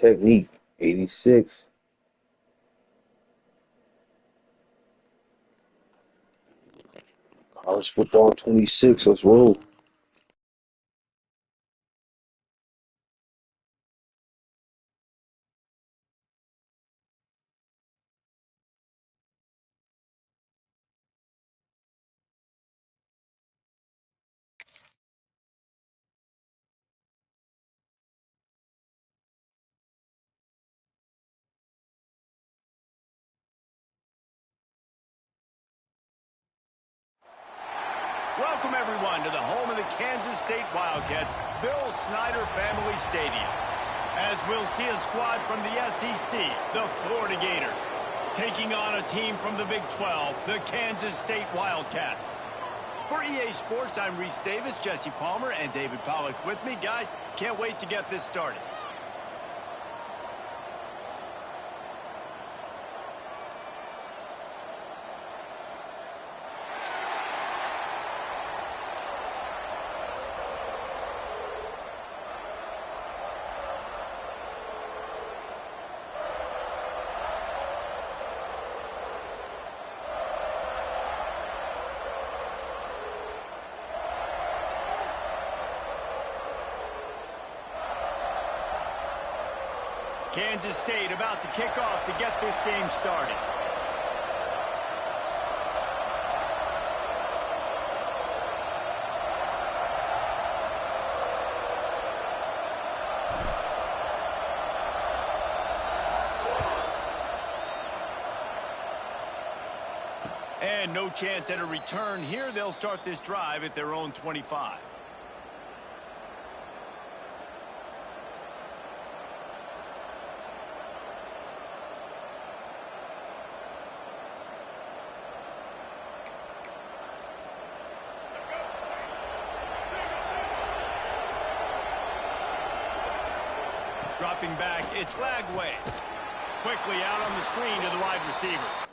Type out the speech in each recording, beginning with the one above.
technique. 86. College football 26. Let's roll. Welcome, everyone, to the home of the Kansas State Wildcats, Bill Snyder Family Stadium. As we'll see a squad from the SEC, the Florida Gators, taking on a team from the Big 12, the Kansas State Wildcats. For EA Sports, I'm Reese Davis, Jesse Palmer, and David Pollack with me. Guys, can't wait to get this started. Kansas State about to kick off to get this game started. And no chance at a return here. They'll start this drive at their own 25. Dropping back, it's Lagway. Quickly out on the screen to the wide receiver.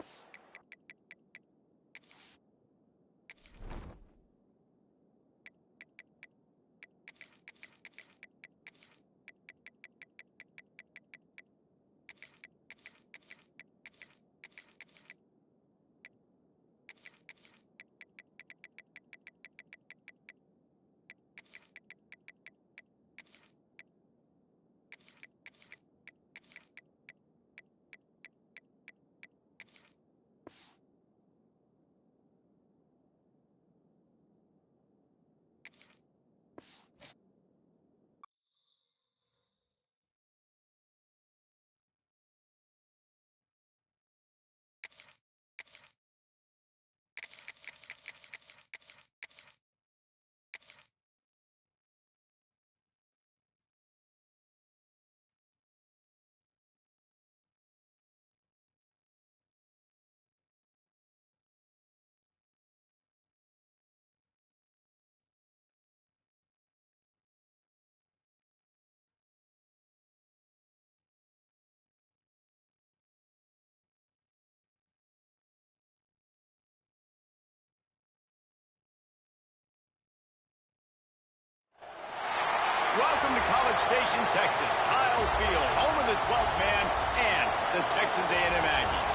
Welcome to College Station, Texas, Kyle Field, home of the 12th man and the Texas A&M Aggies.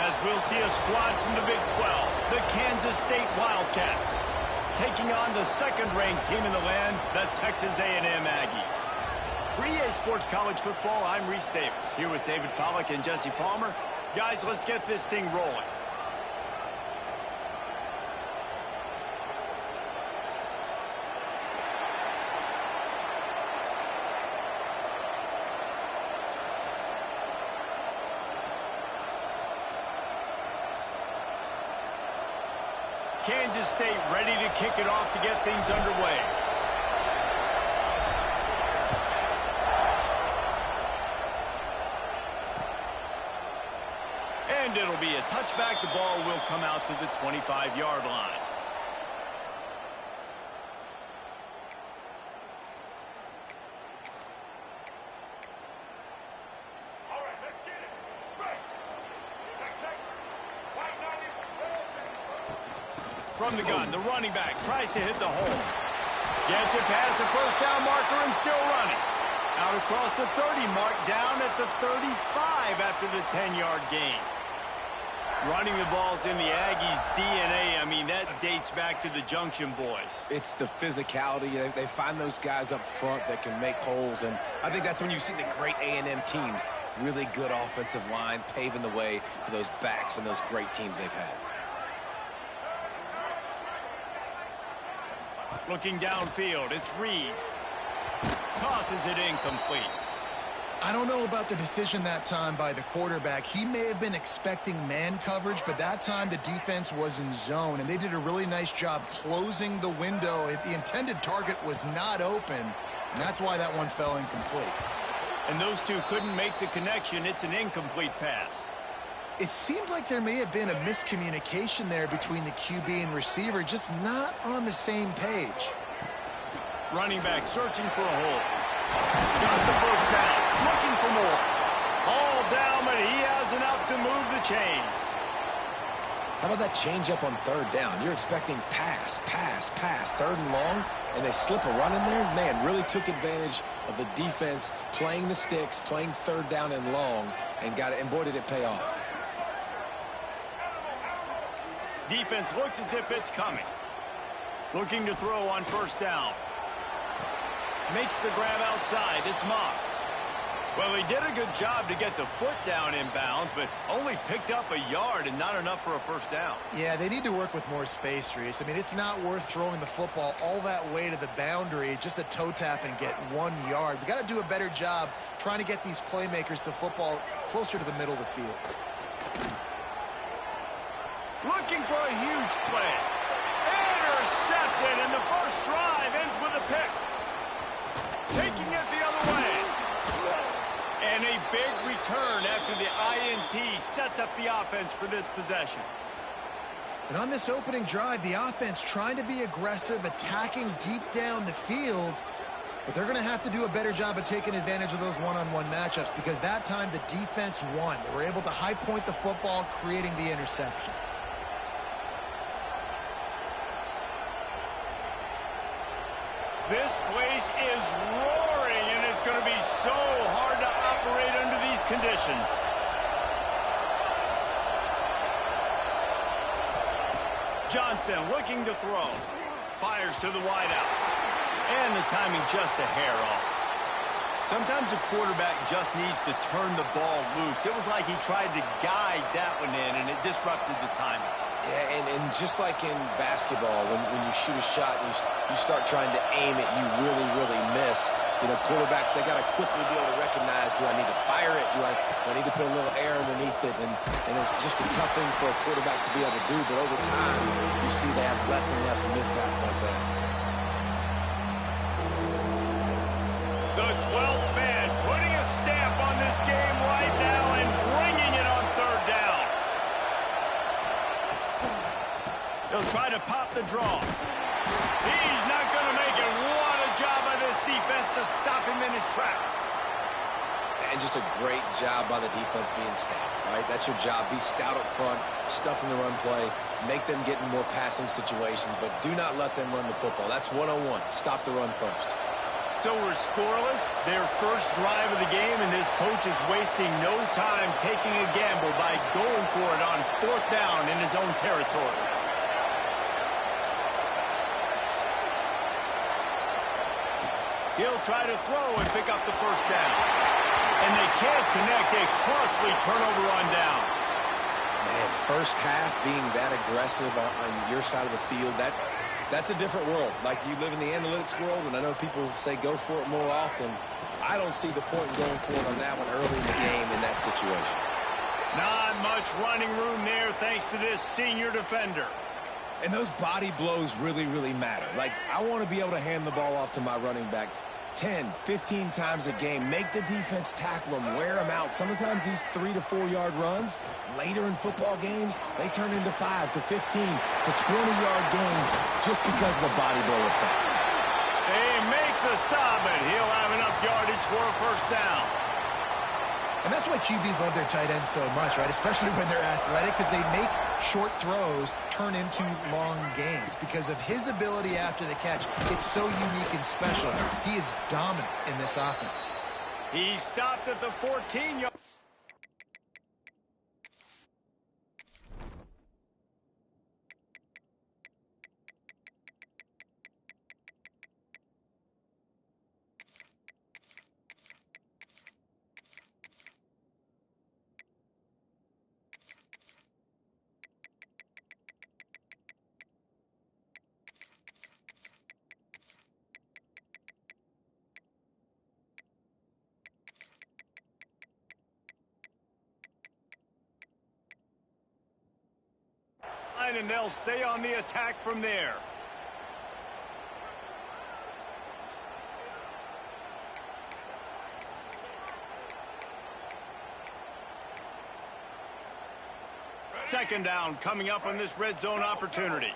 As we'll see a squad from the Big 12, the Kansas State Wildcats, taking on the second-ranked team in the land, the Texas A&M Aggies. For EA Sports College Football, I'm Reese Davis, here with David Pollack and Jesse Palmer. Guys, let's get this thing rolling. Kansas State ready to kick it off to get things underway. And it'll be a touchback. The ball will come out to the 25-yard line. From the gun, the running back tries to hit the hole. Gets it past the first down marker and still running. Out across the 30 mark, down at the 35 after the 10-yard gain. Running the ball's in the Aggies' DNA. I mean, that dates back to the Junction Boys. It's the physicality. They find those guys up front that can make holes, and I think that's when you see the great A&M teams. Really good offensive line, paving the way for those backs and those great teams they've had. Looking downfield, it's Reed. Tosses it incomplete. I don't know about the decision that time by the quarterback. He may have been expecting man coverage, but that time the defense was in zone, and they did a really nice job closing the window. The intended target was not open, and that's why that one fell incomplete. And those two couldn't make the connection. It's an incomplete pass. It seemed like there may have been a miscommunication there between the QB and receiver, just not on the same page. Running back searching for a hole. Got the first down. Looking for more. All down, but he has enough to move the chains. How about that change up on third down? You're expecting pass, pass, pass, third and long, and they slip a run in there? Man, really took advantage of the defense playing the sticks, playing third down and long, and got it, and boy, did it pay off. Defense looks as if it's coming. Looking to throw on first down. Makes the grab outside. It's Moss. Well, he did a good job to get the foot down in bounds, but only picked up a yard and not enough for a first down. Yeah, they need to work with more space, Reese. I mean, it's not worth throwing the football all that way to the boundary, just a toe tap and get 1 yard. We got to do a better job trying to get these playmakers the football closer to the middle of the field. Looking for a huge play. Intercepted, and the first drive ends with a pick. Taking it the other way. And a big return after the INT sets up the offense for this possession. And on this opening drive, the offense trying to be aggressive, attacking deep down the field, but they're going to have to do a better job of taking advantage of those one-on-one matchups, because that time the defense won. They were able to high point the football, creating the interception. This place is roaring, and it's going to be so hard to operate under these conditions. Johnson looking to throw. Fires to the wideout. And the timing just a hair off. Sometimes a quarterback just needs to turn the ball loose. It was like he tried to guide that one in, and it disrupted the timing. Yeah, and just like in basketball, when you shoot a shot and you start trying to aim it, you really, really miss. You know, quarterbacks, they got to quickly be able to recognize, do I need to fire it? Do I need to put a little air underneath it? And it's just a tough thing for a quarterback to be able to do. But over time, you see they have less and less mishaps like that. The 12th man putting a stamp on this game right now and bringing it on third down. He'll try to pop the draw. He's not going to make it. What a job by this defense to stop him in his tracks. And just a great job by the defense being stout, right? That's your job. Be stout up front, stuff in the run play, make them get in more passing situations, but do not let them run the football. That's 101. Stop the run first. So we're scoreless, their first drive of the game, and this coach is wasting no time taking a gamble by going for it on fourth down in his own territory. He'll try to throw and pick up the first down. And they can't connect. A costly turnover on downs. Man, first half being that aggressive on your side of the field, that's a different world. Like, you live in the analytics world, and I know people say go for it more often. I don't see the point in going for it on that one early in the game in that situation. Not much running room there thanks to this senior defender. And those body blows really, really matter. Like, I want to be able to hand the ball off to my running back 10, 15 times a game. Make the defense tackle them, wear them out. Sometimes these 3 to 4 yard runs, later in football games, they turn into 5 to 15 to 20-yard gains just because of the body blow effect. They make the stop, and he'll have enough yardage for a first down. And that's why QBs love their tight ends so much, right? Especially when they're athletic, because they make short throws turn into long gains. Because of his ability after the catch, it's so unique and special. He is dominant in this offense. He stopped at the 14-yard. And they'll stay on the attack from there. Second down coming up on this red zone opportunity.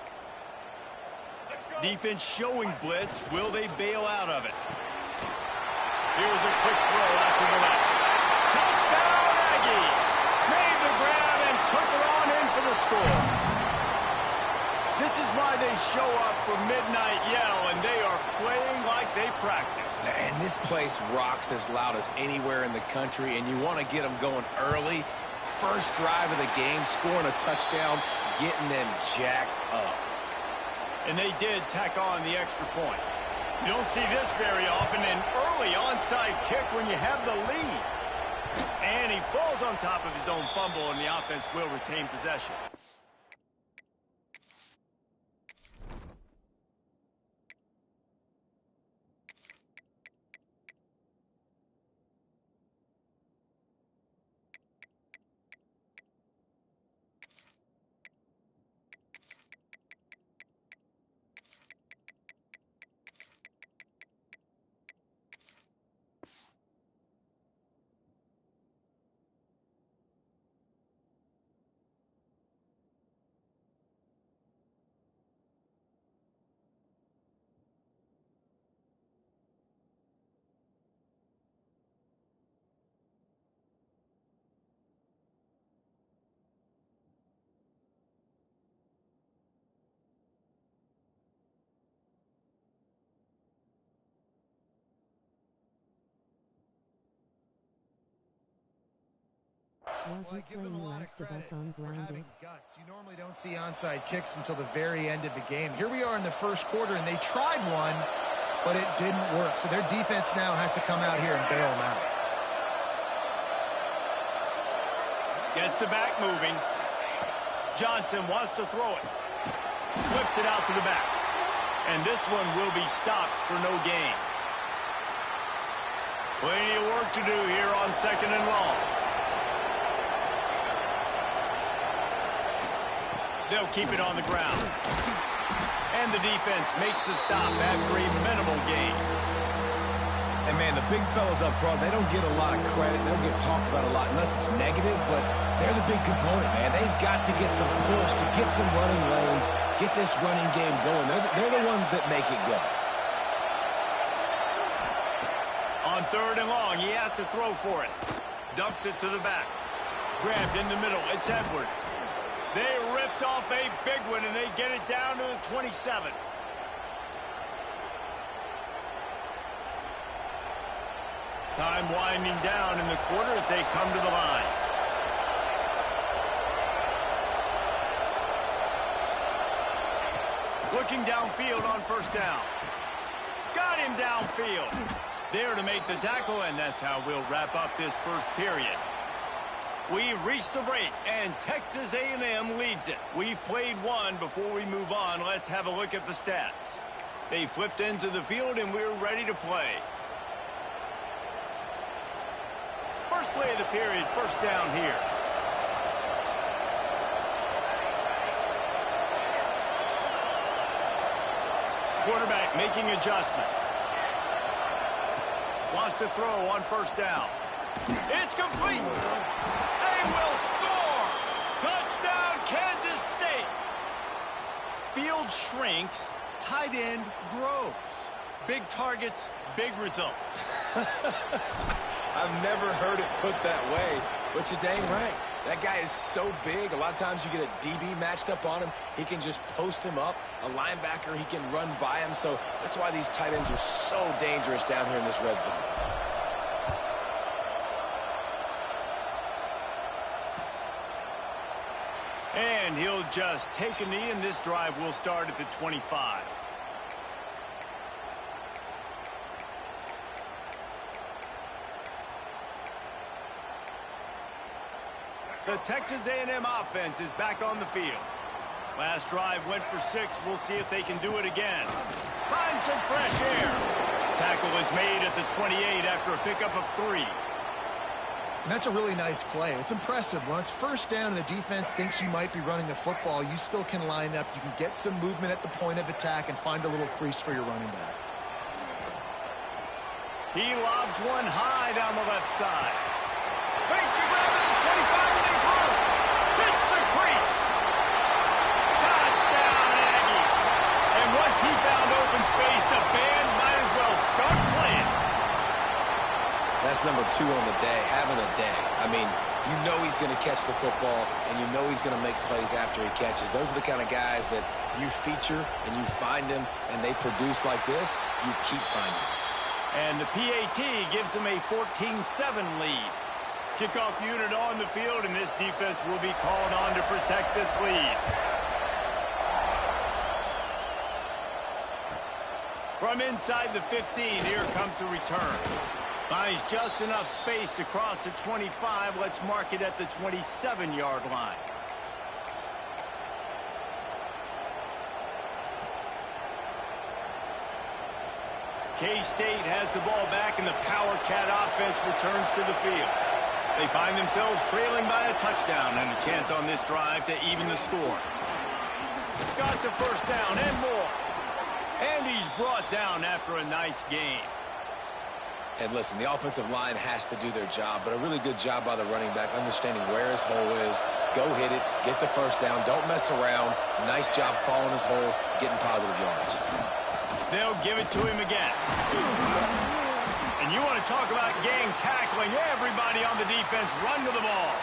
Defense showing blitz. Will they bail out of it? Here's a quick throw after the left. Touchdown Aggies! Made the grab and took it on in for the score. This is why they show up for Midnight Yell, and they are playing like they practiced. And this place rocks as loud as anywhere in the country, and you want to get them going early. First drive of the game, scoring a touchdown, getting them jacked up. And they did tack on the extra point. You don't see this very often, an early onside kick when you have the lead. And he falls on top of his own fumble, and the offense will retain possession. Wasn't playing Last of Us on Grounded. Guts. You normally don't see onside kicks until the very end of the game. Here we are in the first quarter, and they tried one, but it didn't work. So their defense now has to come out here and bail them out. Gets the back moving. Johnson wants to throw it. Flips it out to the back. And this one will be stopped for no gain. Plenty of work to do here on second and long. They'll keep it on the ground. And the defense makes the stop after a minimal gain. And, man, the big fellas up front, they don't get a lot of credit. They don't get talked about a lot unless it's negative, but they're the big component, man. They've got to get some push, to get some running lanes, get this running game going. They're the ones that make it go. On third and long, he has to throw for it. Dumps it to the back. Grabbed in the middle. It's Edwards. They ripped off a big one, and they get it down to the 27. Time winding down in the quarter as they come to the line. Looking downfield on first down. Got him downfield. There to make the tackle, and that's how we'll wrap up this first period. We've reached the break, and Texas A&M leads it. We've played one. Before we move on, let's have a look at the stats. They flipped into the field, and we're ready to play. First play of the period, first down here. Quarterback making adjustments. Wants to throw on first down. It's complete. They will score. Touchdown, Kansas State. Field shrinks. Tight end grows. Big targets, big results. I've never heard it put that way, but you're dang right. That guy is so big. A lot of times you get a DB matched up on him. He can just post him up. A linebacker, he can run by him. So that's why these tight ends are so dangerous down here in this red zone. And he'll just take a knee, and this drive will start at the 25. The Texas A&M offense is back on the field. Last drive went for 6. We'll see if they can do it again. Find some fresh air. Tackle is made at the 28 after a pickup of 3. And that's a really nice play. It's impressive. When it's first down and the defense thinks you might be running the football, you still can line up. You can get some movement at the point of attack and find a little crease for your running back. He lobs one high down the left side. Makes the grab at the 25 and he's home. Hits the crease. Touchdown, Aggie. And once he found open space, the band might as well start playing. That's number 2 on the day, having a day. I mean, you know he's going to catch the football, and you know he's going to make plays after he catches. Those are the kind of guys that you feature and you find them, and they produce like this, you keep finding them. And the PAT gives them a 14-7 lead. Kickoff unit on the field, and this defense will be called on to protect this lead. From inside the 15, here comes the return. Finds just enough space to cross the 25. Let's mark it at the 27-yard line. K-State has the ball back, and the Power Cat offense returns to the field. They find themselves trailing by a touchdown and a chance on this drive to even the score. Got the first down and more. And he's brought down after a nice game. And listen, the offensive line has to do their job, but a really good job by the running back, understanding where his hole is. Go hit it, get the first down, don't mess around. Nice job following his hole, getting positive yards. They'll give it to him again. And you want to talk about gang tackling. Everybody on the defense run to the ball.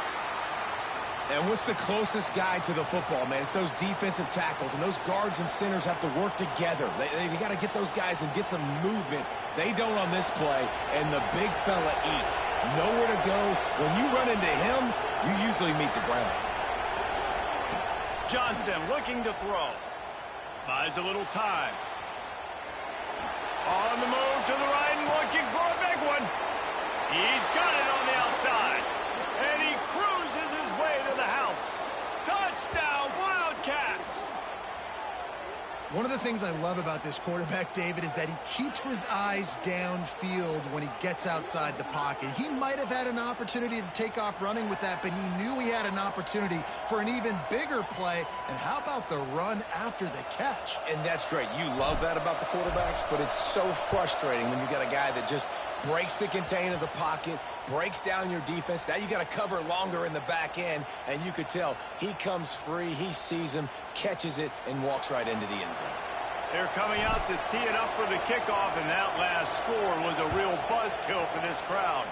And what's the closest guy to the football, man? It's those defensive tackles, and those guards and centers have to work together. They got to get those guys and get some movement. They don't on this play, and the big fella eats. Nowhere to go. When you run into him, you usually meet the ground. Johnson looking to throw. Buys a little time. On the move to the right and looking for a big one. He's got it on the outside. And he cruises his way to the house. Touchdown, Wildcats! One of the things I love about this quarterback, David, is that he keeps his eyes downfield when he gets outside the pocket. He might have had an opportunity to take off running with that, but he knew he had an opportunity for an even bigger play. And how about the run after the catch? And that's great. You love that about the quarterbacks, but it's so frustrating when you got a guy that just breaks the contain of the pocket, breaks down your defense. Now you got to cover longer in the back end, and you could tell he comes free, he sees him, catches it, and walks right into the end zone. They're coming out to tee it up for the kickoff, and that last score was a real buzzkill for this crowd.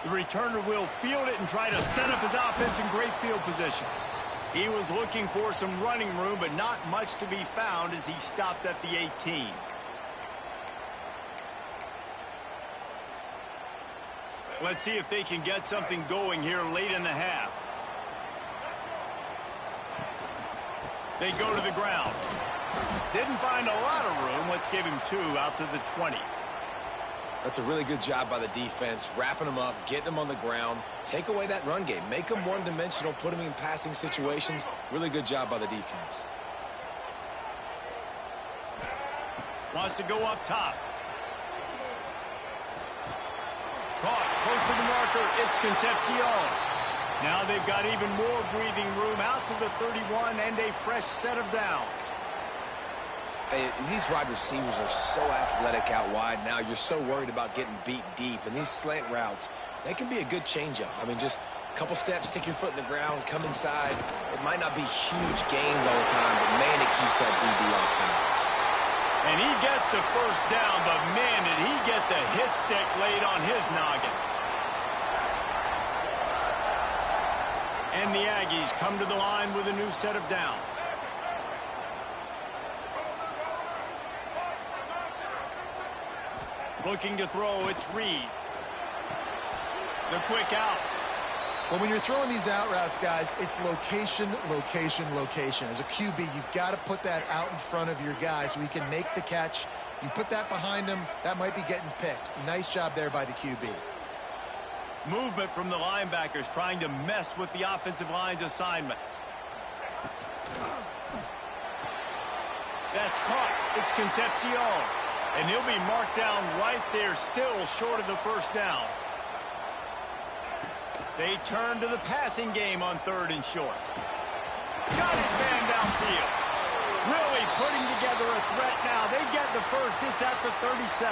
The returner will field it and try to set up his offense in great field position. He was looking for some running room, but not much to be found as he stopped at the 18. Let's see if they can get something going here late in the half. They go to the ground. Didn't find a lot of room. Let's give him 2 out to the 20. That's a really good job by the defense, wrapping them up, getting them on the ground. Take away that run game. Make them one-dimensional, put them in passing situations. Really good job by the defense. Wants to go up top. Caught close to the marker. It's Concepcion. Now they've got even more breathing room out to the 31 and a fresh set of downs. Hey, these wide receivers are so athletic out wide now. You're so worried about getting beat deep. And these slant routes, they can be a good changeup. I mean, just a couple steps, stick your foot in the ground, come inside. It might not be huge gains all the time, but, man, it keeps that DB off balance. And he gets the first down, but, man, did he get the hit stick laid on his noggin. And the Aggies come to the line with a new set of downs. Looking to throw, it's Reed. The quick out. Well, when you're throwing these out routes, guys, it's location, location, location. As a QB, you've got to put that out in front of your guy so he can make the catch. You put that behind him, that might be getting picked. Nice job there by the QB. Movement from the linebackers trying to mess with the offensive line's assignments. That's caught. It's Concepcion. And he'll be marked down right there, still short of the first down. They turn to the passing game on 3rd and short. Got his man downfield. Really putting together a threat now. They get the first. It's at the 37.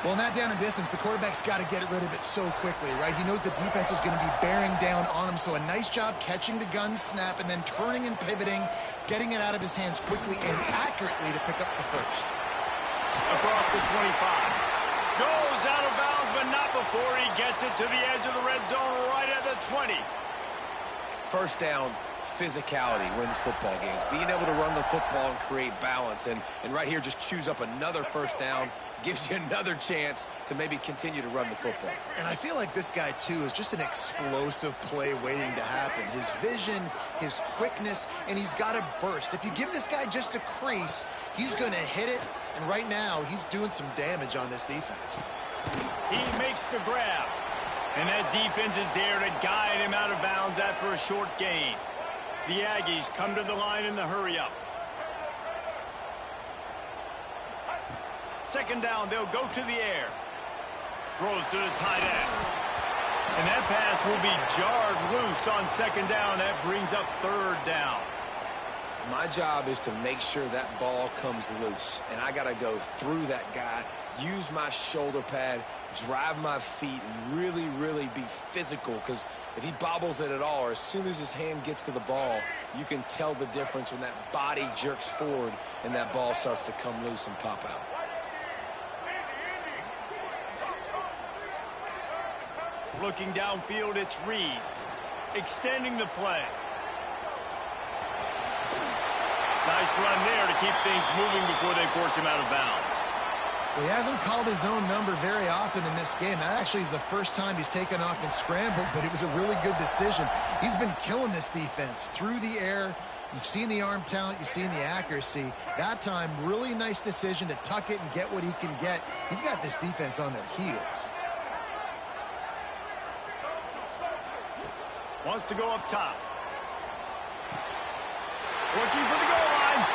Well, in that down and distance, the quarterback's got to get rid of it so quickly, right? He knows the defense is going to be bearing down on him, so a nice job catching the gun snap and then turning and pivoting, getting it out of his hands quickly and accurately to pick up the first. Across the 25. Goes out of bounds, but not before he gets it to the edge of the red zone right at the 20. First down, physicality wins football games. Being able to run the football and create balance. And right here, just choose up another first down. Gives you another chance to maybe continue to run the football. And I feel like this guy, too, is just an explosive play waiting to happen. His vision, his quickness, and he's got a burst. If you give this guy just a crease, he's going to hit it. And right now, he's doing some damage on this defense. He makes the grab. And that defense is there to guide him out of bounds after a short gain. The Aggies come to the line in the hurry-up. Second down, they'll go to the air. Throws to the tight end. And that pass will be jarred loose on second down. That brings up 3rd down. My job is to make sure that ball comes loose. And I got to go through that guy, use my shoulder pad, drive my feet, and really, really be physical. Because if he bobbles it at all, or as soon as his hand gets to the ball, you can tell the difference when that body jerks forward and that ball starts to come loose and pop out. Looking downfield, it's Reed. Extending the play. Nice run there to keep things moving before they force him out of bounds. Well, he hasn't called his own number very often in this game. That actually is the first time he's taken off and scrambled, but it was a really good decision. He's been killing this defense through the air. You've seen the arm talent, you've seen the accuracy. That time, really nice decision to tuck it and get what he can get. He's got this defense on their heels. Wants to go up top. Looking for the goal line.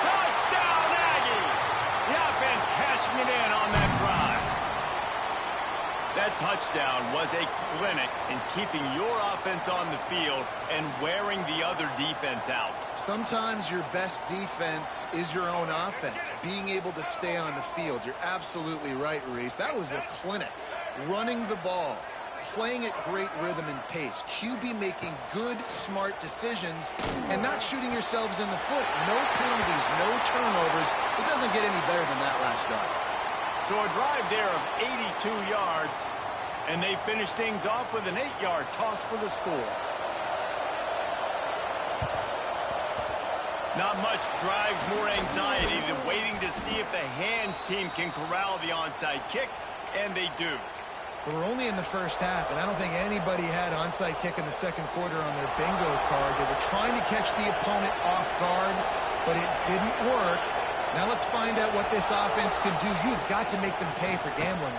Touchdown, Aggie! The offense cashing it in on that drive. That touchdown was a clinic in keeping your offense on the field and wearing the other defense out. Sometimes your best defense is your own offense, being able to stay on the field. You're absolutely right, Reese. That was a clinic. Running the ball, playing at great rhythm and pace. QB making good, smart decisions and not shooting yourselves in the foot. No penalties, no turnovers. It doesn't get any better than that last drive. So a drive there of 82 yards, and they finish things off with an 8-yard toss for the score. Not much drives more anxiety than waiting to see if the hands team can corral the onside kick, and they do. We're only in the first half, and I don't think anybody had onside kick in the second quarter on their bingo card. They were trying to catch the opponent off guard, but it didn't work. Now let's find out what this offense can do. You've got to make them pay for gambling.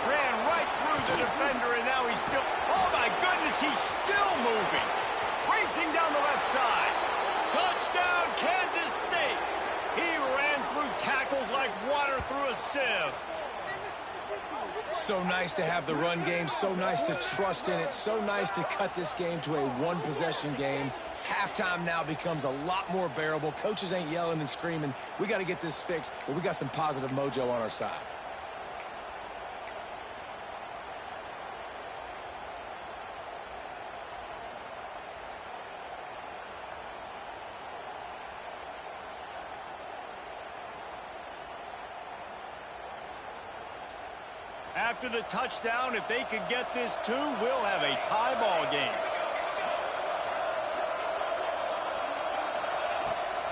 Ran right through the defender, and now he's still... Oh, my goodness, he's still moving. Racing down the left side. Touchdown, Kansas State. He ran through tackles like water through a sieve. So nice to have the run game, so nice to trust in it, so nice to cut this game to a one-possession game. Halftime now becomes a lot more bearable. Coaches ain't yelling and screaming. We got to get this fixed, but we got some positive mojo on our side. After the touchdown, if they could get this too, we'll have a tie ball game.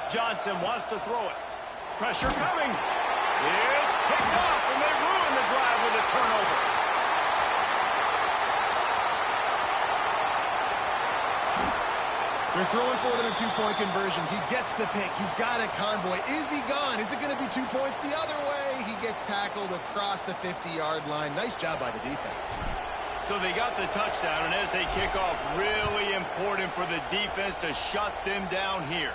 Johnson wants to throw it. Pressure coming. It's picked off, and they ruin the drive with a turnover. They're throwing for it in a two-point conversion. He gets the pick. He's got it, Convoy. Is he gone? Is it going to be 2 points the other way? He gets tackled across the 50-yard line. Nice job by the defense. So they got the touchdown, and as they kick off, really important for the defense to shut them down here.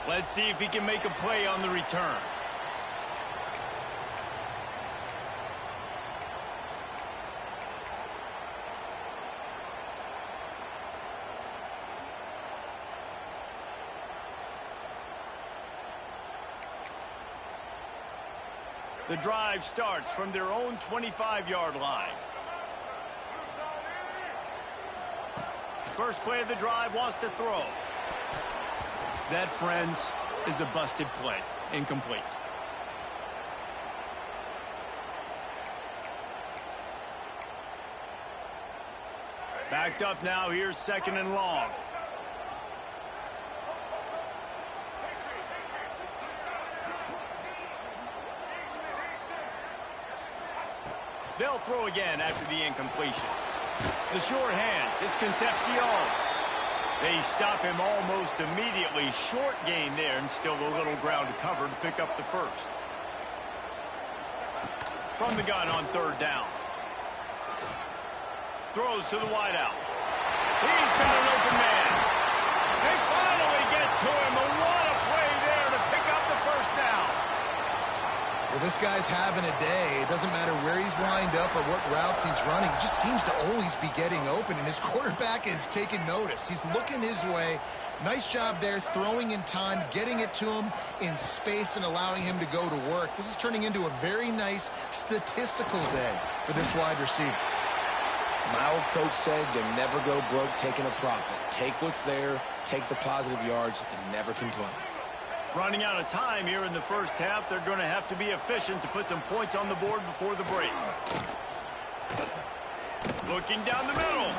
Let's see if he can make a play on the return. The drive starts from their own 25-yard line. First play of the drive, wants to throw. That, friends, is a busted play. Incomplete. Backed up now. Here's second and long. They'll throw again after the incompletion. The short hands, it's Concepcion. They stop him almost immediately. Short gain there, and still a little ground to cover to pick up the first. From the gun on third down. Throws to the wideout. He's got an open man. They finally get to him. What a play there to pick up the first down. Well, this guy's having a day. It doesn't matter where he's lined up or what routes he's running. He just seems to always be getting open, and his quarterback is taking notice. He's looking his way. Nice job there, throwing in time, getting it to him in space and allowing him to go to work. This is turning into a very nice statistical day for this wide receiver. My old coach said you'll never go broke taking a profit. Take what's there, take the positive yards, and never complain. Running out of time here in the first half. They're going to have to be efficient to put some points on the board before the break. Looking down the middle.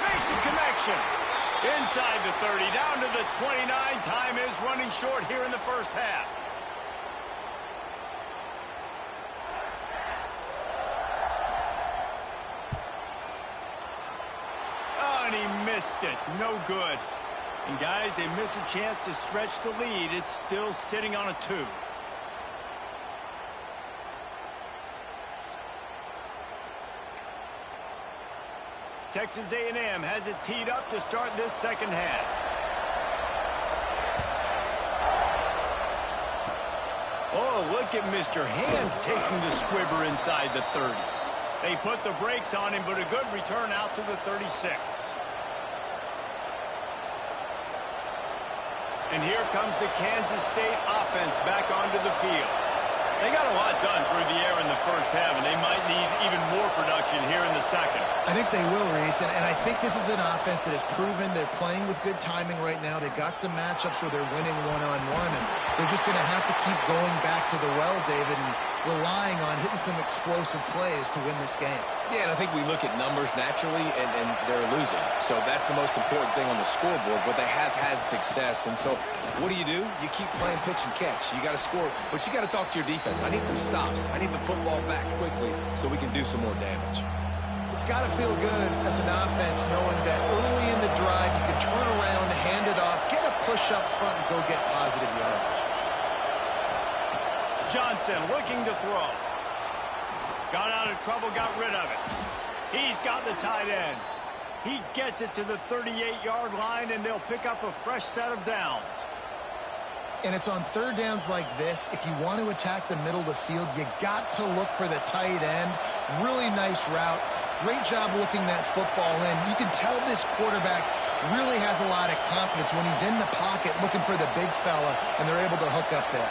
Makes a connection. Inside the 30, down to the 29. Time is running short here in the first half. Oh, and he missed it. No good. And guys, they miss a chance to stretch the lead. It's still sitting on a 2. Texas A&M has it teed up to start this second half. Oh, look at Mr. Hands taking the squibber inside the 30. They put the brakes on him, but a good return out to the 36. And here comes the Kansas State offense back onto the field. They got a lot done through the air in the first half, and they might need even more production here in the second. I think they will, Reese, and I think this is an offense that has proven they're playing with good timing right now. They've got some matchups where they're winning one-on-one, and they're just going to have to keep going back to the well, David, and relying on hitting some explosive plays to win this game. Yeah, and I think we look at numbers naturally, and they're losing. So that's the most important thing on the scoreboard, but they have had success. And so what do? You keep playing pitch and catch. You got to score, but you got to talk to your defense. I need some stops. I need the football back quickly so we can do some more damage. It's got to feel good as an offense knowing that early in the drive you can turn around, hand it off, get a push up front, and go get positive yardage. Johnson looking to throw. Got out of trouble, got rid of it. He's got the tight end. He gets it to the 38-yard line, and they'll pick up a fresh set of downs. And it's on third downs like this. If you want to attack the middle of the field, you got to look for the tight end. Really nice route. Great job looking that football in. You can tell this quarterback really has a lot of confidence when he's in the pocket looking for the big fella, and they're able to hook up there.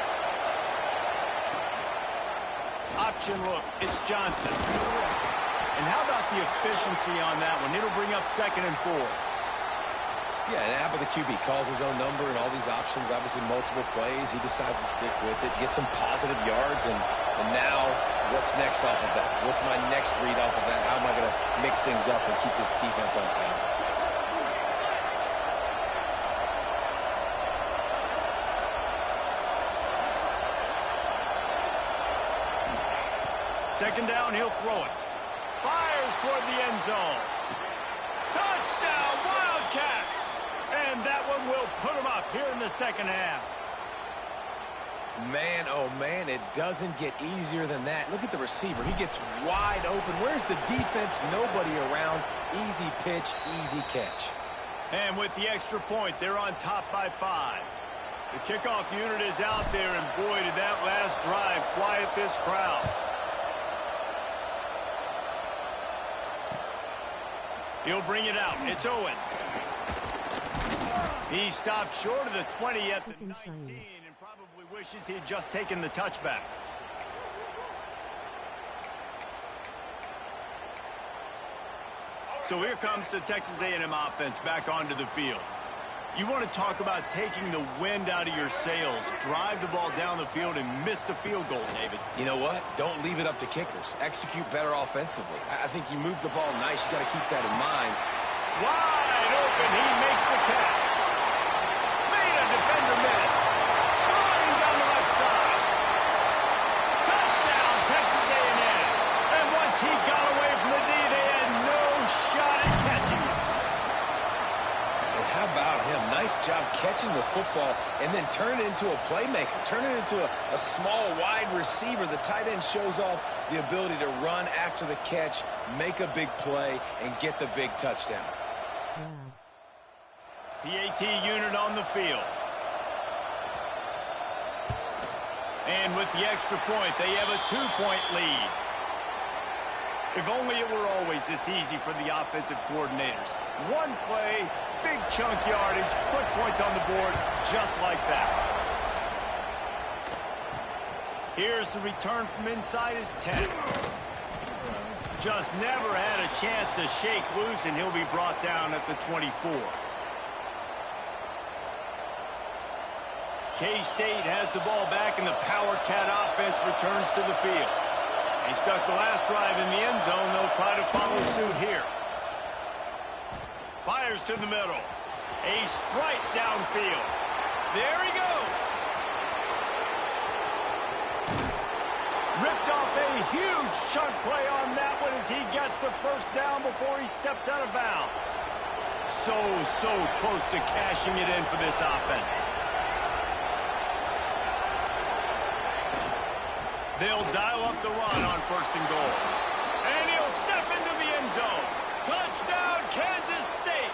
Option look, it's Johnson. And how about the efficiency on that one? It'll bring up 2nd and 4. Yeah, and how about the QB? Calls his own number and all these options, obviously multiple plays. He decides to stick with it, get some positive yards, and now what's next off of that? What's my next read off of that? How am I going to mix things up and keep this defense on balance? Second down, he'll throw it. Fires toward the end zone. Touchdown, Wildcats! And that one will put them up here in the second half. Man, oh man, it doesn't get easier than that. Look at the receiver. He gets wide open. Where's the defense? Nobody around. Easy pitch, easy catch. And with the extra point, they're on top by 5. The kickoff unit is out there, and boy, did that last drive quiet this crowd. He'll bring it out. It's Owens. He stopped short of the 20 at the 19 and probably wishes he had just taken the touchback. So here comes the Texas A&M offense back onto the field. You want to talk about taking the wind out of your sails. Drive the ball down the field and miss the field goal, David. You know what? Don't leave it up to kickers. Execute better offensively. I think you move the ball nice. You got to keep that in mind. Wide open. He makes the catch. Made a defender miss. Throwing down the left side. Touchdown, Texas A&M. And once he got away from the D, they had no shot at catching him. How about him? Nice job catching the football and then turn it into a playmaker. Turn it into a small, wide receiver. The tight end shows off the ability to run after the catch, make a big play, and get the big touchdown. PAT unit on the field. And with the extra point, they have a 2-point lead. If only it were always this easy for the offensive coordinators. One play, big chunk yardage, put points on the board just like that. Here's the return from inside his 10. Just never had a chance to shake loose, and he'll be brought down at the 24. K-State has the ball back, and the Power Cat offense returns to the field. They stuck the last drive in the end zone. They'll try to follow suit here. Fires to the middle. A strike downfield. There he goes. Ripped off a huge chunk play on that one as he gets the first down before he steps out of bounds. So close to cashing it in for this offense. They'll dial up the run on 1st and goal. And he'll step into the end zone. Touchdown, Kansas State.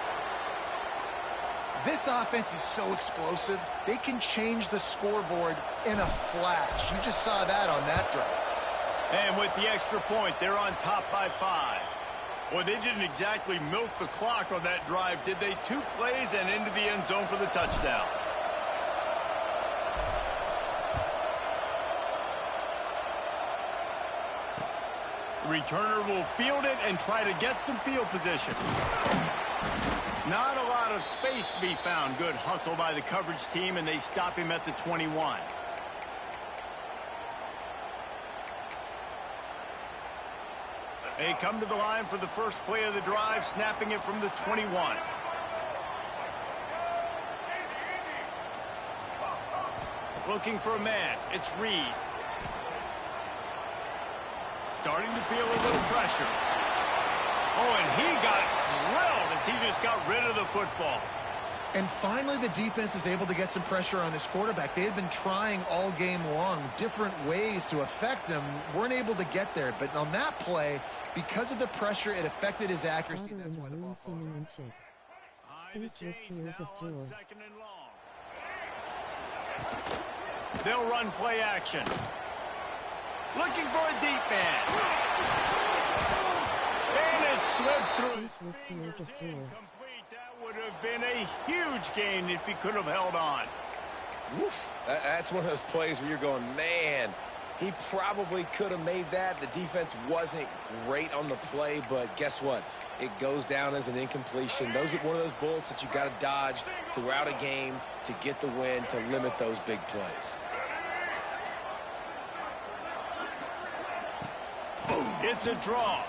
This offense is so explosive, they can change the scoreboard in a flash. You just saw that on that drive. And with the extra point, they're on top by 5. Well, they didn't exactly milk the clock on that drive, did they? 2 plays and into the end zone for the touchdown. Returner will field it and try to get some field position. Not a lot of space to be found. Good hustle by the coverage team, and they stop him at the 21. They come to the line for the first play of the drive, snapping it from the 21. Looking for a man. It's Reed. Starting to feel a little pressure. Oh, and he got drilled as he just got rid of the football. And finally, the defense is able to get some pressure on this quarterback. They had been trying all game long different ways to affect him. Weren't able to get there. But on that play, because of the pressure, it affected his accuracy. That's why the ball falls out. Please look to yours of Jewel. They'll run play action. Looking for a deep man. And it slips through his fingers. Incomplete. That would have been a huge gain if he could have held on. Woof. That's one of those plays where you're going, man, he probably could have made that. The defense wasn't great on the play, but guess what? It goes down as an incompletion. Those are one of those bullets that you got to dodge throughout a game to get the win, to limit those big plays. It's a draw.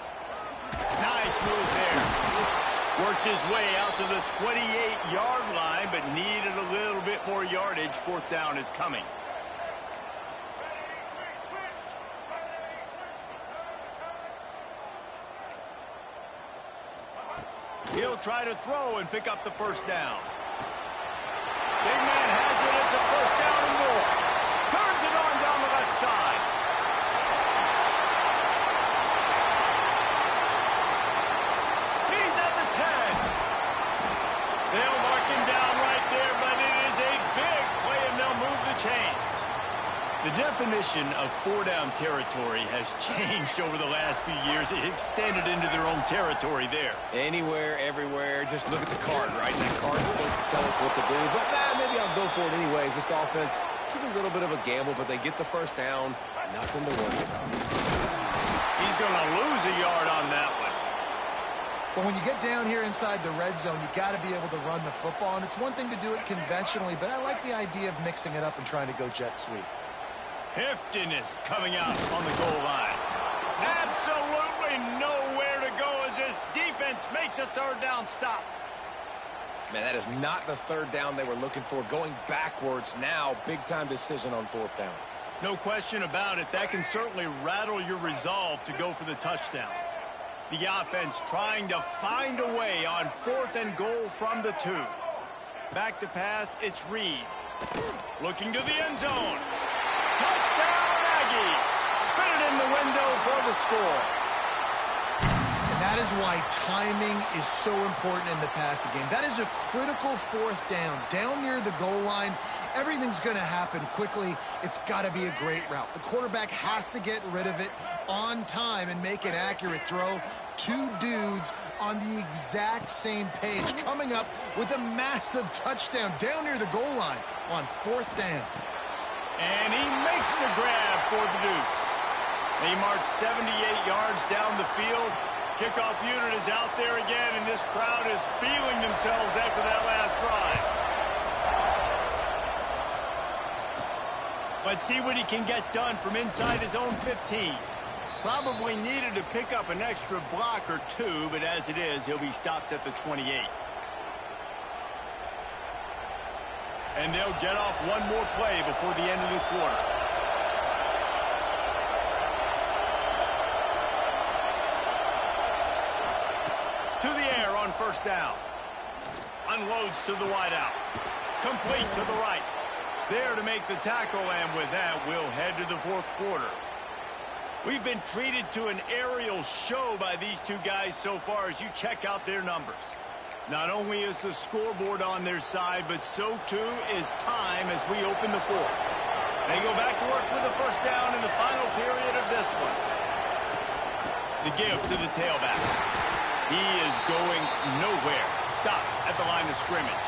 Nice move there. Worked his way out to the 28-yard line, but needed a little bit more yardage. 4th down is coming. He'll try to throw and pick up the first down. The definition of four-down territory has changed over the last few years. It extended into their own territory there. Anywhere, everywhere. Just look at the card, right? That card's supposed to tell us what to do. But maybe I'll go for it anyways. This offense took a little bit of a gamble, but they get the first down. Nothing to worry about. He's going to lose a yard on that one. But when you get down here inside the red zone, you got to be able to run the football. And it's one thing to do it conventionally, but I like the idea of mixing it up and trying to go jet sweep. Heftiness coming out on the goal line. Absolutely nowhere to go as this defense makes a third down stop. Man, that is not the third down they were looking for. Going backwards now, big-time decision on fourth down. No question about it. That can certainly rattle your resolve to go for the touchdown. The offense trying to find a way on 4th and goal from the 2. Back to pass, it's Reed. Looking to the end zone. Touchdown, Aggies! Fit it in the window for the score. And that is why timing is so important in the passing game. That is a critical 4th down. Down near the goal line, everything's going to happen quickly. It's got to be a great route. The quarterback has to get rid of it on time and make an accurate throw. 2 dudes on the exact same page, coming up with a massive touchdown down near the goal line on 4th down. And he makes the grab for the deuce. They march 78 yards down the field. Kickoff unit is out there again, and this crowd is feeling themselves after that last drive. Let's see what he can get done from inside his own 15. Probably needed to pick up an extra block or 2, but as it is, he'll be stopped at the 28. And they'll get off one more play before the end of the quarter. To the air on 1st down. Unloads to the wideout. Complete to the right. There to make the tackle, and with that, we'll head to the 4th quarter. We've been treated to an aerial show by these two guys so far as you check out their numbers. Not only is the scoreboard on their side, but so too is time as we open the 4th. They go back to work with the 1st down in the final period of this one. The give to the tailback. He is going nowhere. Stop at the line of scrimmage.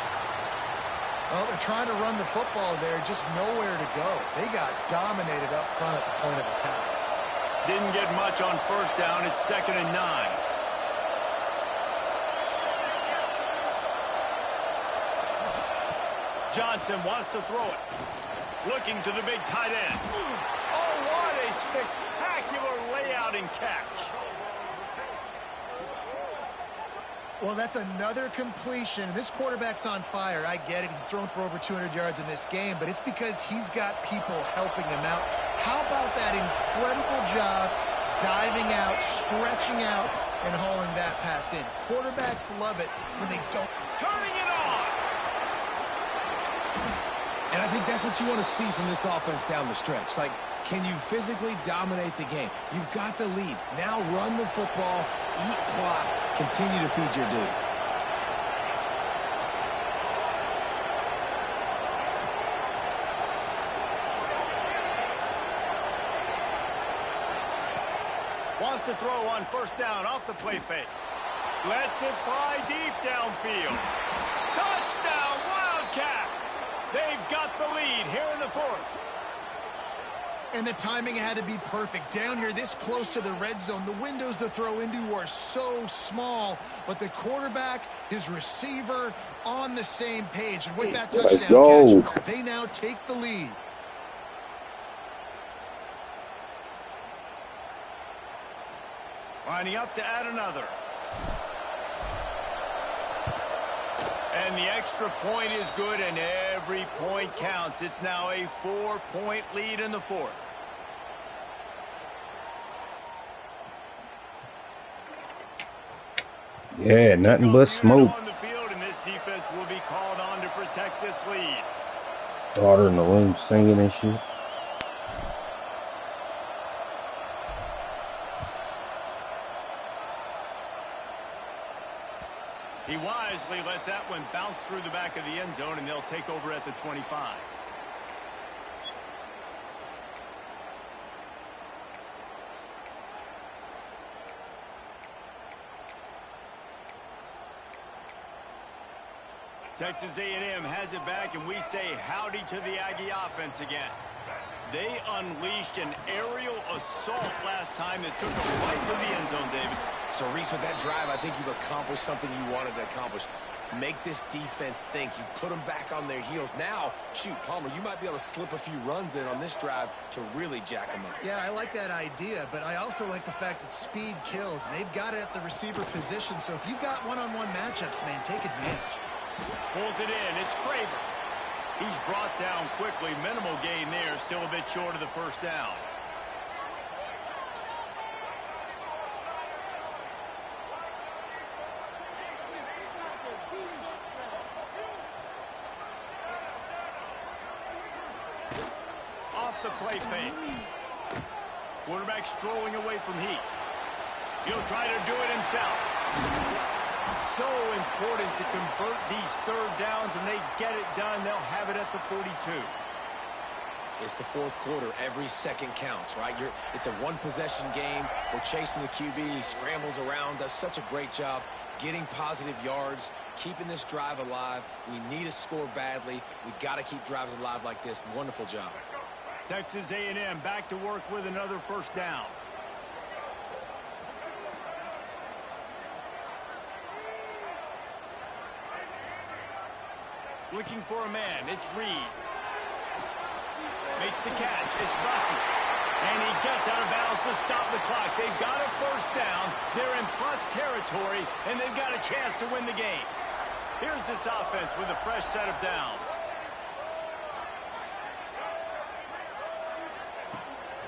Well, they're trying to run the football there, just nowhere to go. They got dominated up front at the point of attack. Didn't get much on 1st down. It's 2nd and 9. Johnson wants to throw it. Looking to the big tight end. Oh, what a spectacular layout and catch. Well, that's another completion. This quarterback's on fire. I get it. He's thrown for over 200 yards in this game, but it's because he's got people helping him out. How about that incredible job diving out, stretching out, and hauling that pass in? Quarterbacks love it when they don't. Turning it on. And I think that's what you want to see from this offense down the stretch. Like, can you physically dominate the game? You've got the lead. Now run the football, eat clock, continue to feed your dude. Wants to throw on 1st down off the play fake. Lets it fly deep downfield. Touchdown, Wildcats! They've got the lead here in the 4th. And the timing had to be perfect. Down here, this close to the red zone, the windows to throw into are so small, but the quarterback, his receiver, on the same page. And with that touchdown catch, they now take the lead. Lining up to add another. And the extra point is good, and every point counts. It's now a 4-point lead in the 4th. Yeah, nothing but smoke. On the field, and this defense will be called on to protect this lead. Daughter in the room singing and shit. He wisely lets that one bounce through the back of the end zone, and they'll take over at the 25. Texas A&M has it back, and we say howdy to the Aggie offense again. They unleashed an aerial assault last time that took them right to the end zone, David. So, Reese, with that drive, I think you've accomplished something you wanted to accomplish. Make this defense think. You put them back on their heels. Now, shoot, Palmer, you might be able to slip a few runs in on this drive to really jack them up. Yeah, I like that idea, but I also like the fact that speed kills. They've got it at the receiver position, so if you've got one-on-one matchups, man, take advantage. Pulls it in. It's Craver. He's brought down quickly. Minimal gain there. Still a bit short of the first down. Off the play fake. Quarterback strolling away from Heat. He'll try to do it himself. So important to convert these third downs, and they get it done. They'll have it at the 42. It's the fourth quarter. Every second counts, right? It's a one-possession game. We're chasing the QB. He scrambles around, does such a great job getting positive yards, keeping this drive alive. We need to score badly. We got to keep drives alive like this. Wonderful job. Texas A&M back to work with another first down. Looking for a man. It's Reed. Makes the catch. It's Bussey. And he gets out of bounds to stop the clock. They've got a first down. They're in plus territory, and they've got a chance to win the game. Here's this offense with a fresh set of downs.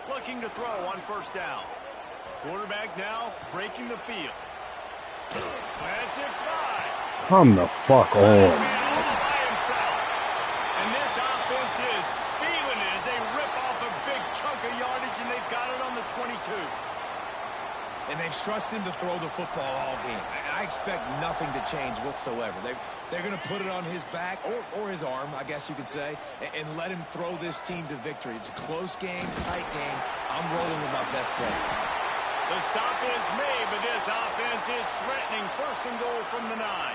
Looking to throw on first down. Quarterback now breaking the field. That's it, Clyde. Come the fuck on. And this offense is feeling it as they rip off a big chunk of yardage, and they've got it on the 22. And they've trusted him to throw the football all game. I expect nothing to change whatsoever. They're going to put it on his back, or his arm, I guess you could say, and let him throw this team to victory. It's a close game, tight game. I'm rolling with my best player. The stop is made, but this offense is threatening. First and goal from the 9.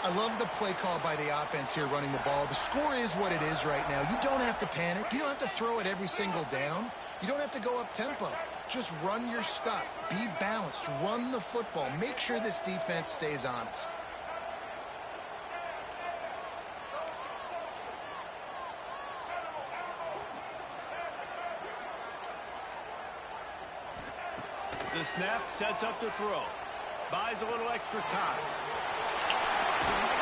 I love the play call by the offense here running the ball. The score is what it is right now. You don't have to panic. You don't have to throw it every single down. You don't have to go up tempo. Just run your stuff. Be balanced. Run the football. Make sure this defense stays honest. The snap sets up to throw. Buys a little extra time.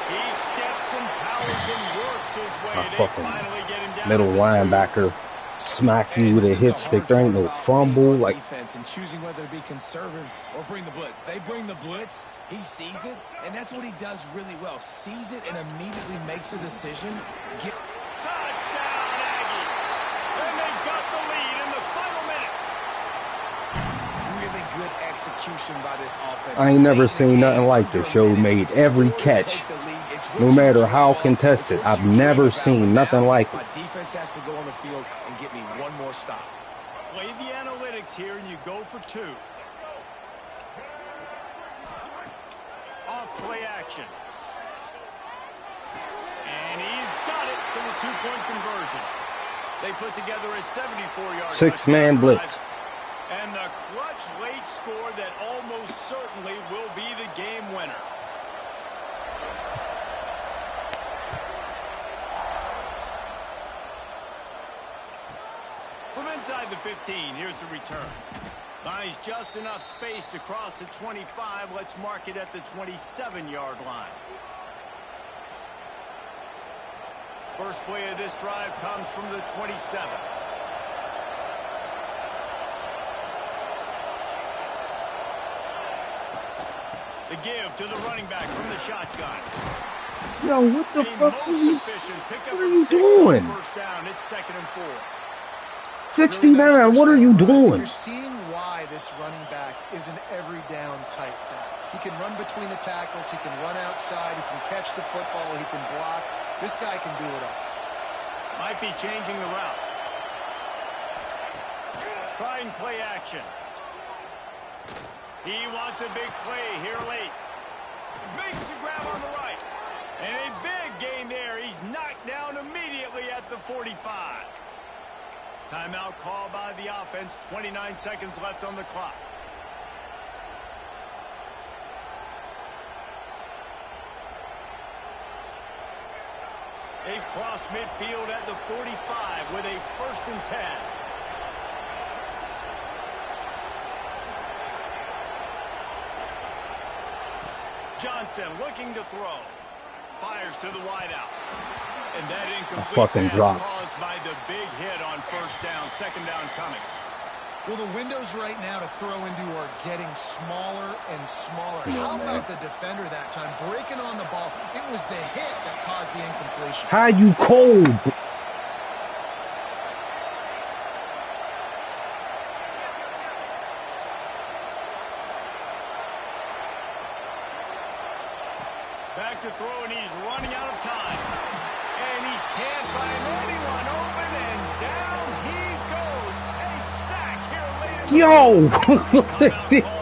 He steps and powers and works his way. A They fucking finally get him down. middle linebacker smack you with a hit stick. There ain't no fumble. Like, defense and choosing whether to be conservative or bring the blitz. They bring the blitz. He sees it, and that's what he does really well. Sees it and immediately makes a decision. Touchdown, Aggie! And they've got the lead in the final minute. Really good execution by this offense. I ain't never seen nothing like this. Show made every catch, no matter how contested. I've never seen nothing like it. My defense has to go on the field and get me one more stop. Play the analytics here, and you go for 2. Off play action. And he's got it for the 2-point conversion. They put together a 74-yard 6-man blitz. And the clutch late score that almost certainly will be the game winner. From inside the 15, here's the return. Finds just enough space to cross the 25. Let's mark it at the 27-yard line. First play of this drive comes from the 27. The give to the running back from the shotgun. Yo, what the fuck are you, What are you doing? First down. It's 2nd and 4. 69, what are you doing? You're seeing why this running back is an every down type back. He can run between the tackles. He can run outside. He can catch the football. He can block. This guy can do it all. Might be changing the route. Try and play action. He wants a big play here late. Makes the grab on the right. And a big gain there. He's knocked down immediately at the 45. Timeout called by the offense. 29 seconds left on the clock. A cross midfield at the 45 with a 1st and 10. Johnson looking to throw. Fires to the wideout. And that incomplete fucking pass drop. caused by the big hit on 1st down. 2nd down coming. Well, the windows right now to throw into are getting smaller and smaller. Yeah, How man. about the defender that time? Breaking on the ball. It was the hit that caused the incompletion. How you cold? Back to throw, and he's running out of time. And he can't find anyone open, and down he goes. A sack here late in the Yo, timeout called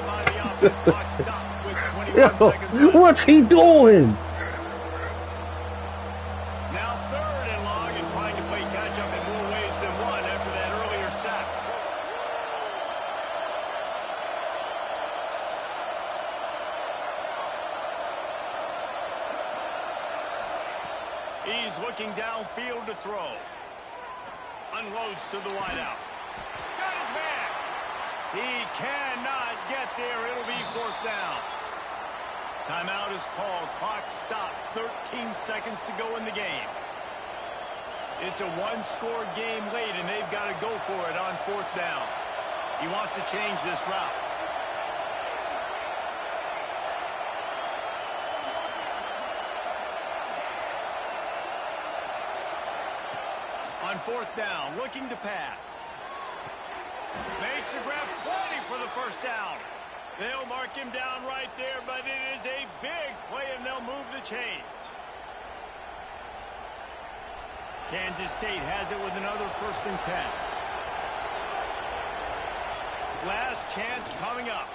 by the offense. Clock stopped with 21 seconds yo, left. what's he doing? Now 3rd and long, and trying to play catch-up in more ways than one after that earlier sack. He's looking downfield to throw. Unloads to the wideout. Got his man. He cannot get there. It'll be 4th down. Timeout is called. Clock stops. 13 seconds to go in the game. It's a one-score game late, and they've got to go for it on 4th down. He wants to change this route. On 4th down, looking to pass. Makes the grab, plenty for the 1st down. They'll mark him down right there, but it is a big play, and they'll move the chains. Kansas State has it with another 1st and 10. Last chance coming up.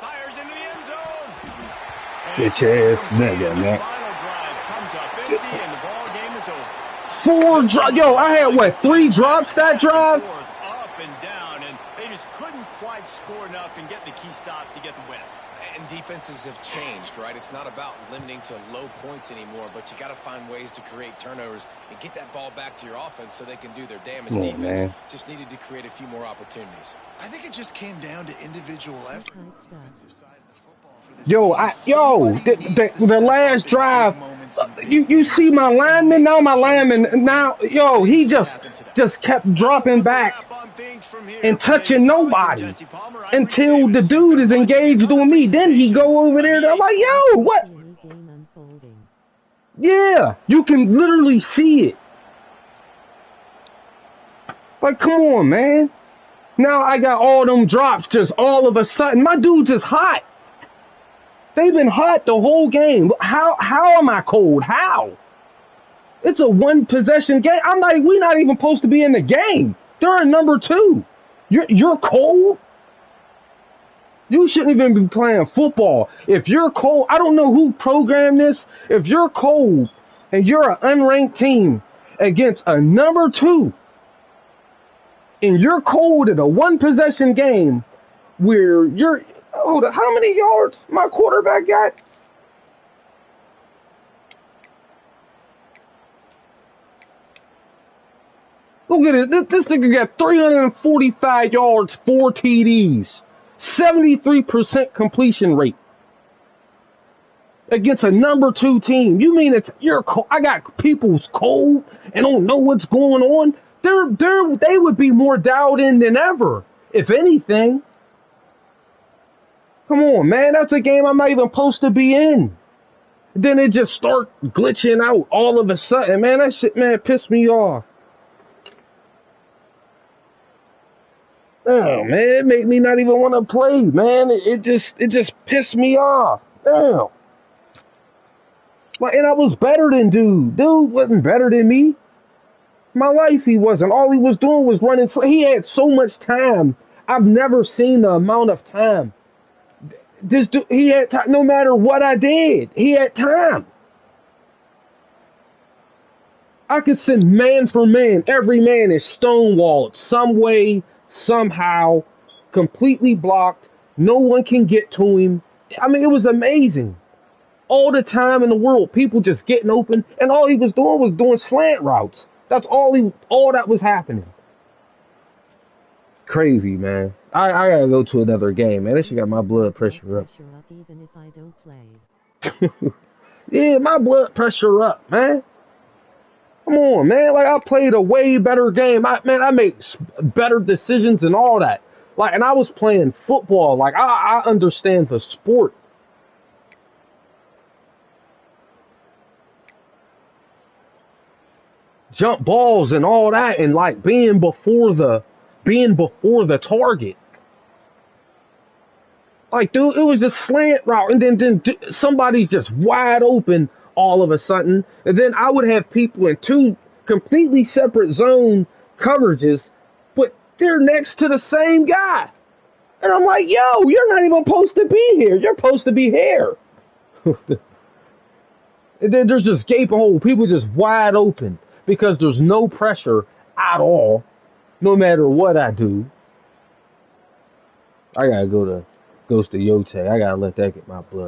Fires into the end zone. Bitch ass nigga, The man. final drive comes up empty, and the ball game is over. 4 drops. Yo, I had what, 3 drops that drive? Up and down, and they just couldn't quite score enough and get the key stop to get the win. And defenses have changed, right? It's not about limiting to low points anymore, but you got to find ways to create turnovers and get that ball back to your offense so they can do their damage. Come on, Defense man. just needed to create a few more opportunities. I think it just came down to individual effort. Type stuff. Defensive side of the football for this Yo, team. the Somebody needs to the step last up in drive, big moments and big you plays. see my lineman now. My lineman now, yo, he just kept dropping back and touching nobody until the dude is engaged on me. Then he go over there. I'm like, yo, what? See any game unfolding. Yeah, you can literally see it. Like, come on, man. Now I got all them drops just all of a sudden. My dude's just hot. They've been hot the whole game. How am I cold? How? It's a 1-possession game. We're not even supposed to be in the game. They're in number 2. You're cold? You shouldn't even be playing football. If you're cold, I don't know who programmed this. If you're cold and you're an unranked team against a number 2, and you're cold in a 1-possession game where you're, hold on, how many yards my quarterback got? Look at it. This nigga got 345 yards, 4 TDs, 73% completion rate against a number 2 team. You mean you're cold? I got people's cold and don't know what's going on. They would be more dialed in than ever, if anything. Come on, man. That's a game I'm not even supposed to be in. Then it just start glitching out all of a sudden, man. That shit, man, pissed me off. Oh, man, it made me not even want to play, man. It just pissed me off. Damn. Like, and I was better than dude. Dude wasn't better than me. My life, he wasn't. All he was doing was running. He had so much time. I've never seen the amount of time. This dude, he had time. No matter what I did, he had time. I could send man for man. Every man is stonewalled some way, somehow, completely blocked. No one can get to him. I mean, it was amazing. All the time in the world, people just getting open, and all he was doing slant routes. That's all that was happening. Crazy, man. I gotta go to another game, man. This shit got my blood pressure up. Even if I don't play. Yeah, my blood pressure up, man. Come on, man. Like, I played a way better game. I made better decisions and all that. Like, and I was playing football. Like, I understand the sport. Jump balls and all that, and like being before the target. Like, dude, it was just slant route, and then somebody's just wide open all of a sudden, and then I would have people in two completely separate zone coverages, but they're next to the same guy. And I'm like, yo, you're not even supposed to be here. You're supposed to be here. And then there's just gaping hole. People just wide open because there's no pressure at all, no matter what I do. I gotta go to Ghost of Yote. I gotta let that get my blood.